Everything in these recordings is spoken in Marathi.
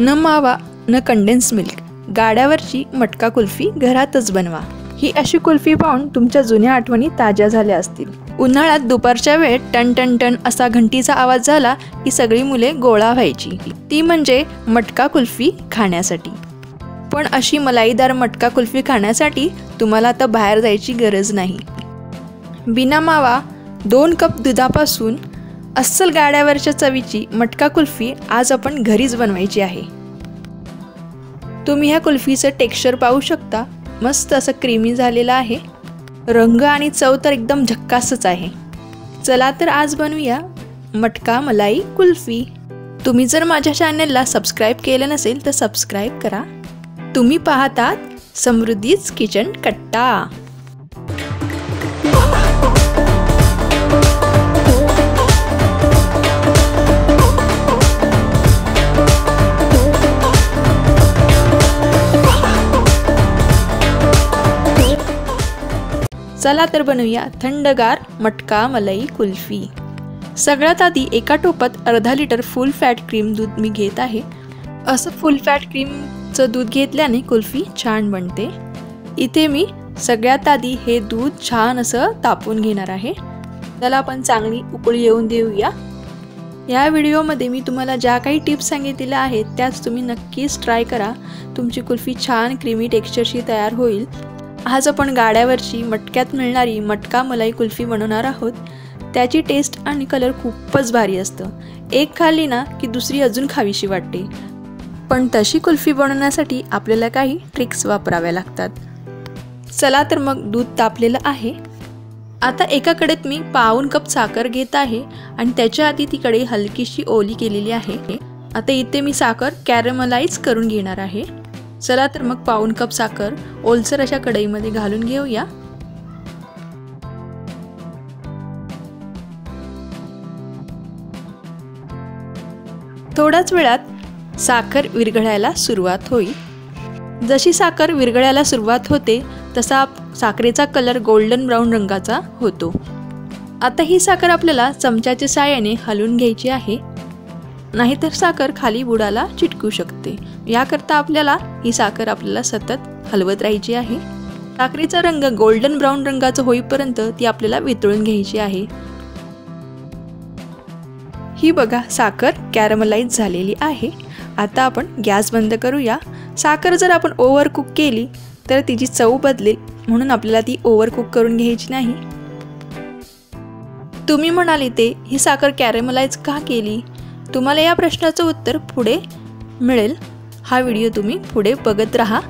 न मावा न कंडेन्स मिल्क, गाड्यावरची मटका कुल्फी घरातच बनवा। ही अशी कुल्फी पाहून तुमच्या जुन्या आठवणी ताज्या झाल्या असतील। उन्हाळ्यात दुपारच्या वेळेत टन टन टन असा घंटीचा आवाज झाला की सगळी मुले गोळा व्हायची, ती म्हणजे मटका कुल्फी खाण्यासाठी। पण अशी मलाईदार मटका कुल्फी खाण्यासाठी तुम्हाला आता बाहेर जायची गरज नाही। बिना मावा 2 कप दुधापासून अस्सल गाड्यावरच्या चवीची मटका कुल्फी आज आपण घरीच बनवायची आहे। तुम्ही ह्या कुल्फीचं टेक्स्चर पाहू शकता, मस्त असं क्रीमी झालेलं आहे। रंग आणि चव तर एकदम झक्कासच आहे। चला तर आज बनवूया मटका मलाई कुल्फी। तुम्ही जर माझ्या चॅनलला सबस्क्राईब केलं नसेल तर सबस्क्राईब करा। तुम्ही पाहतात समृद्धीज किचन कट्टा। चला तर बनवूया थंडगार मटका मलाई कुल्फी। सगळ्यात आधी एका टोपात अर्धा लिटर फुल फॅट क्रीम दूध मी घेत आहे। असं फुल फॅट क्रीमचं दूध घेतल्याने कुल्फी छान बनते। इथे मी सगळ्यात आधी हे दूध छान असं तापवून घेणार आहे। त्याला आपण चांगली उकळी येऊन देऊया। या व्हिडिओमध्ये मी तुम्हाला ज्या काही टिप्स सांगितलेल्या आहेत त्याच तुम्ही नक्कीच ट्राय करा। तुमची कुल्फी छान क्रीमी टेक्स्चरची तयार होईल। आज आपण गाड्यावरची मटक्यात मिळणारी मटका मलाई कुल्फी बनवणार आहोत। त्याची टेस्ट आणि कलर खूपच भारी असतं। एक खाल्ली ना की दुसरी अजून खावीशी वाटते। पण तशी कुल्फी बनवण्यासाठी आपल्याला काही ट्रिक्स वापराव्या लागतात। चला तर मग दूध तापलेलं आहे। आता एका कढईत मी पाऊण कप साखर घेत आहे आणि त्याच्या आधी ती कढई हलकीशी ओली केलेली आहे। आता इथे मी साखर कॅरमलाइज करून घेणार आहे। चला तर मग पाऊण कप साखर ओलसर अशा कढईमध्ये घालून घेऊया। थोड्याच वेळात साखर विरघळायला सुरुवात होईल। जशी साखर विरघळायला सुरुवात होते तसा साखरेचा कलर गोल्डन ब्राऊन रंगाचा होतो। आता ही साखर आपल्याला चमच्याच्या साहाय्याने हलवून घ्यायची आहे, नाहीतर साखर खाली बुडाला चिटकू शकते। याकरता आपल्याला ही साखर आपल्याला सतत हलवत राहायची आहे। साखरेचा रंग गोल्डन ब्राऊन रंगाचा होईपर्यंत ती आपल्याला वितळून घ्यायची आहे। ही बघा साखर कॅरमलाइज झालेली आहे। आता आपण गॅस बंद करूया। साखर जर आपण ओव्हर कुक केली तर तिची चव बदलेल, म्हणून आपल्याला ती ओव्हर कुक करून घ्यायची नाही। तुम्ही म्हणाल इथे ही साखर कॅरमलाइज का केली? तुम्हाला या प्रश्नाचं उत्तर पुढे मिळेल। हा व्हिडिओ तुम्ही पुढे बघत राहा।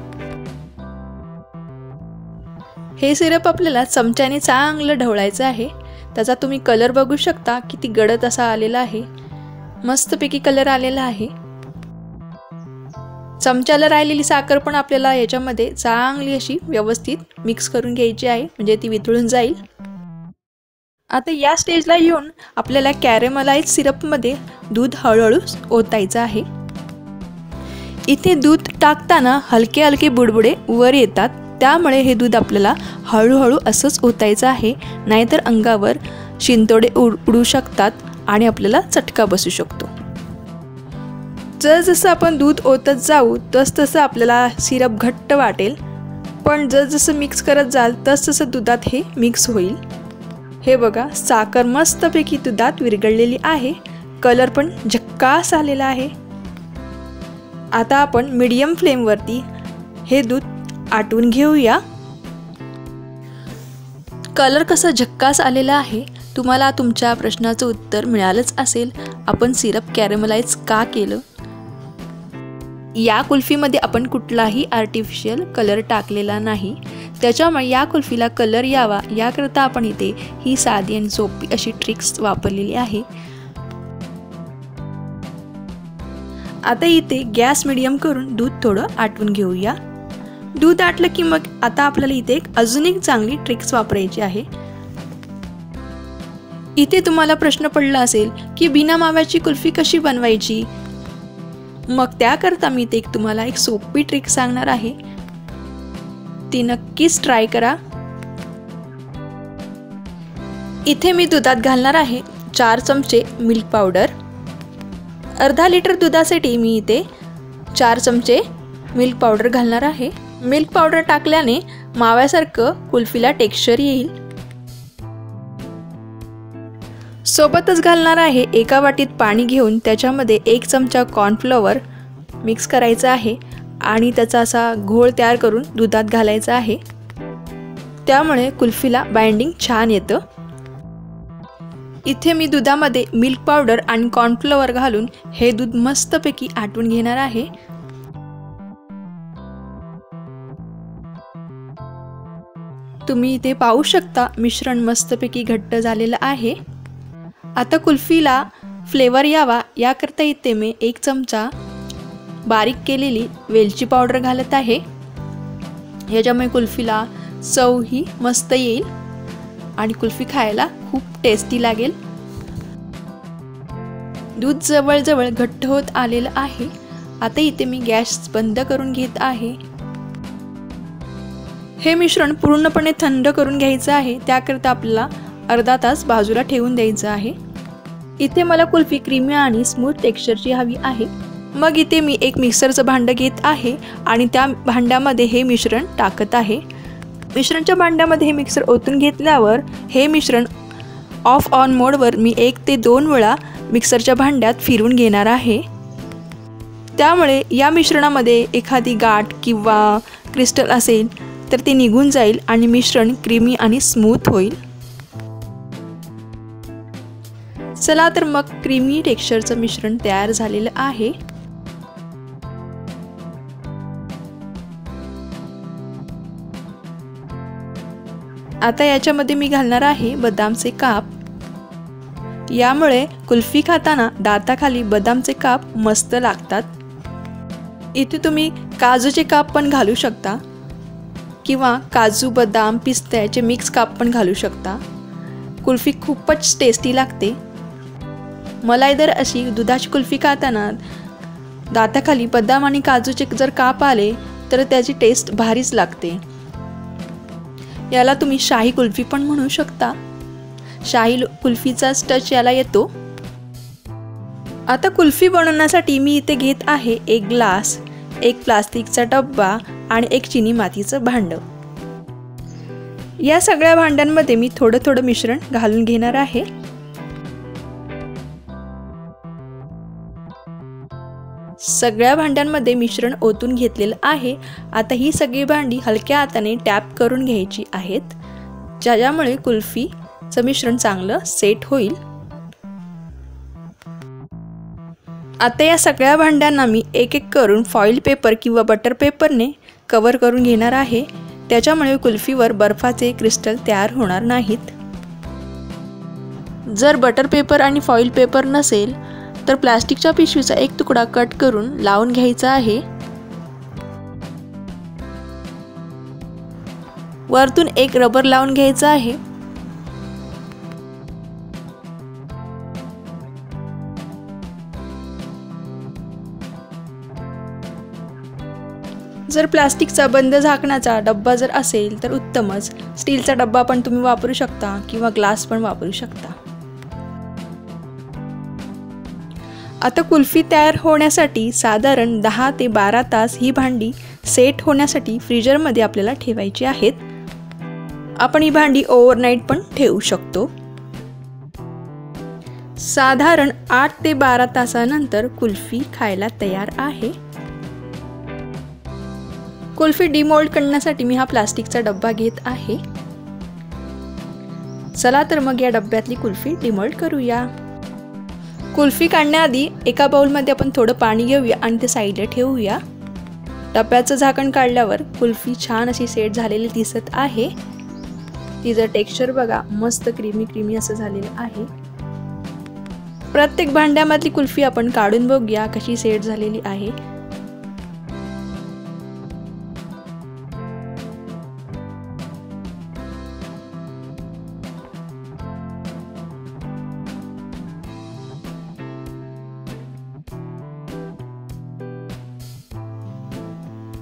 हे सिरप आपल्याला चमच्याने चांगलं ढवळायचं आहे। त्याचा तुम्ही कलर बघू शकता, किती गडद असा आलेला आहे। मस्तपैकी कलर आलेला आहे। चमच्याला राहिलेली साखर पण आपल्याला याच्यामध्ये चांगली अशी व्यवस्थित मिक्स करून घ्यायची आहे, म्हणजे ती वितळून जाईल। आता या स्टेजला येऊन आपल्याला कॅरमलाइज सिरपमध्ये दूध हळूहळू ओतायचं आहे। इथे दूध टाकताना हलके हलके बुडबुडे वर येतात, त्यामुळे हे दूध आपल्याला हळूहळू असंच ओतायचं आहे, नाहीतर अंगावर शिंतोडे उडू शकतात आणि आपल्याला चटका बसू शकतो। जसजसं आपण दूध ओतत जाऊ तसतसं आपल्याला सिरप घट्ट वाटेल, पण जसजसं मिक्स करत जाल तसतसं दुधात हे मिक्स होईल। हे बघा साखर मस्तपैकी दुधात विरघळलेली आहे। कलर पण झक्कास आलेला आहे। आता आपण मीडियम फ्लेमवरती हे दूध आटवून घेऊया। कलर कसा झक्कास आलेला आहे। तुम्हाला तुमच्या प्रश्नाचं उत्तर मिळालंच असेल, आपण सिरप कॅरमलाइज का केलं। या कुल्फीमध्ये आपण कुठलाही आर्टिफिशियल कलर टाकलेला नाही, त्याच्यामुळे या कुल्फीला कलर यावा याकरता आपण इथे ही साधी आणि सोपी अशी ट्रिक्स वापरलेली आहे। आता इथे गॅस मीडियम करून दूध थोडं आटवून घेऊया। दूध आटलं की मग आता आपल्याला इथे अजून एक चांगली ट्रिक्स वापरायची आहे। इथे तुम्हाला प्रश्न पडला असेल की बिना माव्याची कुल्फी कशी बनवायची, मग त्याकरता मी इथे तुम्हाला एक सोपी ट्रिक सांगणार आहे, ती नक्कीच ट्राय करा। इथे मी दुधात घालणार आहे 4 चमचे मिल्क पावडर। अर्धा लिटर दुधासाठी मी इथे 4 चमचे मिल्क पावडर घालणार आहे। मिल्क पावडर टाकल्याने माव्यासारखं कुल्फीला टेक्स्चर येईल। सोबतच घालणार आहे एका वाटीत पाणी घेऊन त्याच्यामध्ये 1 चमचा कॉर्नफ्लॉवर मिक्स करायचा आहे आणि त्याचा असा घोळ तयार करून दुधात घालायचा आहे। त्यामुळे कुल्फीला बाइंडिंग छान येतं। इथे मी दुधामध्ये मिल्क पावडर आणि कॉर्नफ्लॉवर घालून हे दूध मस्तपैकी आटवून घेणार आहे। तुम्ही इथे पाहू शकता मिश्रण मस्तपैकी घट्ट झालेलं आहे। आता कुल्फीला फ्लेवर यावा याकरता इथे मी 1 चमचा बारीक केलेली वेलची पावडर घालत आहे। याच्यामुळे कुल्फीला चव ही मस्त येईल आणि कुल्फी खायला खूप टेस्टी लागेल। दूध जवळजवळ घट्ट होत आलेलं आहे। आता इथे मी गॅस बंद करून घेत आहे। हे मिश्रण पूर्णपणे थंड करून घ्यायचं आहे। त्याकरता आपल्याला अर्धा तास बाजूला ठेवून द्यायचं आहे। इथे मला कुल्फी क्रीमी आणि स्मूथ टेक्स्चरची हवी आहे। मग इथे मी एक मिक्सरचं भांडं घेत आहे आणि त्या भांड्यामध्ये हे मिश्रण टाकत आहे। मिश्रणच्या भांड्यामध्ये हे मिक्सर ओतून घेतल्यावर हे मिश्रण ऑफ ऑन मोडवर मी 1 ते 2 वेळा मिक्सरच्या भांड्यात फिरवून घेणार आहे। त्यामुळे या मिश्रणामध्ये एखादी गाठ किंवा क्रिस्टल असेल तर ते निघून जाईल आणि मिश्रण क्रीमी आणि स्मूथ होईल। चला तर मग क्रीमी टेक्स्चरचं मिश्रण तयार झालेलं आहे। आता याच्यामध्ये मी घालणार आहे बदामचे काप। यामुळे कुल्फी खाताना दाताखाली बदामचे काप मस्त लागतात। इथे तुम्ही काजूचे काप पण घालू शकता किंवा काजू बदाम पिस्त्याचे मिक्स काप पण घालू शकता। कुल्फी खूपच टेस्टी लागते। मलाई जर अशी दुधाची कुल्फी खाताना दाताखाली बदाम आणि काजूचे जर काप आले तर त्याची टेस्ट भारीच लागते। याला तुम्ही शाही कुल्फी पण म्हणू शकता। शाही कुल्फीचा टच याला येतो। आता कुल्फी बनवण्यासाठी मी इथे घेत आहे 1 ग्लास, 1 प्लास्टिकचा डब्बा आणि 1 चिनी मातीचं भांडं। या सगळ्या भांड्यांमध्ये मी थोडं थोडं मिश्रण घालून घेणार आहे। सगळ्या भांड्यांमध्ये मिश्रण ओतून घेतलेलं आहे। आता ही सगळी भांडी हलक्या हाताने टॅप करून घ्यायची आहेत, ज्यामुळे कुल्फीचं मिश्रण चांगलं सेट होईल। आता या सगळ्या भांड्यांना मी एक एक करून फॉइल पेपर किंवा बटर पेपरने कव्हर करून घेणार आहे। त्याच्यामुळे कुल्फीवर बर्फाचे क्रिस्टल तयार होणार नाहीत। जर बटर पेपर आणि फॉइल पेपर नसेल तर प्लास्टिकच्या पिशवीचा एक तुकडा कट करून लावून घ्यायचा आहे। वरतून एक रबर लावून घ्यायचा आहे। जर प्लास्टिकचा बंद झाकणाचा डब्बा जर असेल तर उत्तमच। स्टीलचा डब्बा पण तुम्ही वापरू शकता किंवा ग्लास पण वापरू शकता। आता कुल्फी तयार होण्यासाठी साधारण 10 ते 12 तास ही भांडी सेट होण्यासाठी फ्रीजरमध्ये आपल्याला ठेवायची आहेत। आपण ही भांडी ओव्हरनाईट पण ठेवू शकतो। साधारण 8 ते 12 तासानंतर कुल्फी खायला तयार आहे। कुल्फी डिमोल्ड करण्यासाठी मी हा प्लास्टिकचा डब्बा घेत आहे। चला तर मग या डब्यातली कुल्फी डिमोल्ड करूया। कुल्फी काढण्याआधी एका बाउलमध्ये आपण थोडं पाणी घेऊया आणि ते साईडला ठेवूया। डब्याचं झाकण काढल्यावर कुल्फी छान अशी सेट झालेली दिसत आहे। तिचं टेक्स्चर बघा, मस्त क्रीमी क्रीमी असं झालेलं आहे। प्रत्येक भांड्यामधली कुल्फी आपण काढून बघूया कशी सेट झालेली आहे।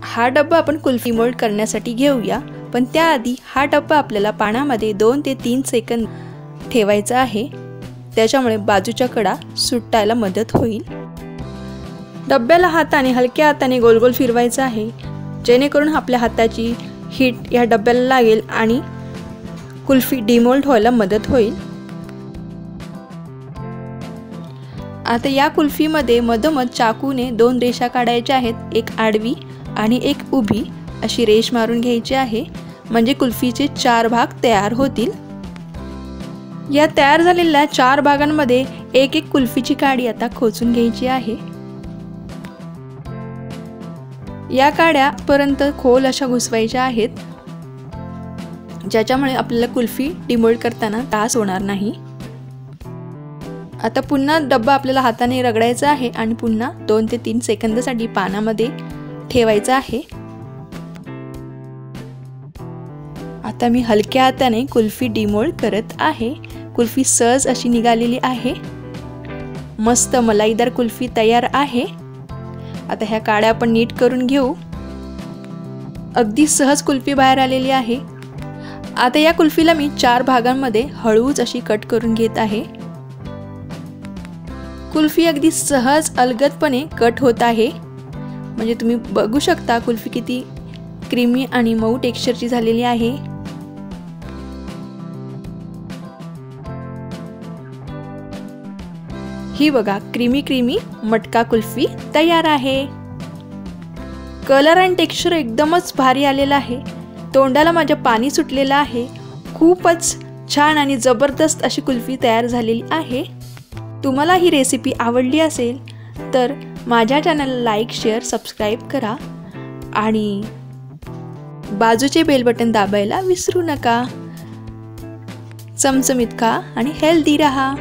हा डब्बा आपण कुल्फी मोल्ड करण्यासाठी घेऊया, पण त्याआधी हा डब्बा आपल्याला पाण्यामध्ये 2 ते 3 सेकंद ठेवायचा आहे। त्याच्यामुळे बाजूच्या कडा सुटायला मदत होईल। डब्याला हाताने हलक्या हाताने गोल गोल फिरवायचं आहे, जेणेकरून आपल्या हाताची हीट या डब्याला लागेल आणि कुल्फी डिमोल्ड व्हायला मदत होईल। आता या कुल्फीमध्ये मधोमध चाकूने 2 रेषा काढायच्या आहेत, एक आडवी आणि एक उभी अशी रेष मारून घ्यायची आहे, म्हणजे कुल्फीचे 4 भाग तयार होतील। या तयार झालेल्या 4 भागांमध्ये एक एक कुल्फीची काडी आता खोचून घ्यायची आहे। या काड्या पर्यंत खोल अशा घुसवायच्या आहेत, ज्याच्यामुळे आपल्याला कुल्फी डिमोल्ड करताना त्रास होणार नाही। आता पुन्हा डब्बा आपल्याला हाताने रगडायचा आहे आणि पुन्हा 2 ते 3 सेकंदासाठी पानामध्ये ठेवायचा आहे। आता मी हलक्या हाताने कुल्फी डिमोल्ड करत आहे। कुल्फी सहज अशी निघालेली आहे। मस्त मलाईदार कुल्फी तयार आहे। आता ह्या काड्या आपण नीट करून घेऊ। अगदी सहज कुल्फी बाहेर आलेली आहे। आता या कुल्फीला मी 4 भागांमध्ये हळूच अशी कट करून घेत आहे। कुल्फी अगदी सहज अलगदपणे कट होत आहे, म्हणजे तुम्ही बघू शकता कुल्फी किती क्रीमी आणि मऊ टेक्स्चरची झालेली आहे। ही बघा क्रीमी मटका कुल्फी तयार आहे। कलर आणि टेक्स्चर एकदमच भारी आलेला आहे। तोंडाला माझ्या पाणी सुटलेलं आहे। खूपच छान आणि जबरदस्त अशी कुल्फी तयार झालेली आहे। तुम्हाला ही रेसिपी आवडली असेल तर माझ्या चॅनलला लाईक, शेअर, सबस्क्राईब करा आणि बाजूचे बेल बटन दाबायला विसरू नका। चमचमीत खा आणि हेल्दी रहा।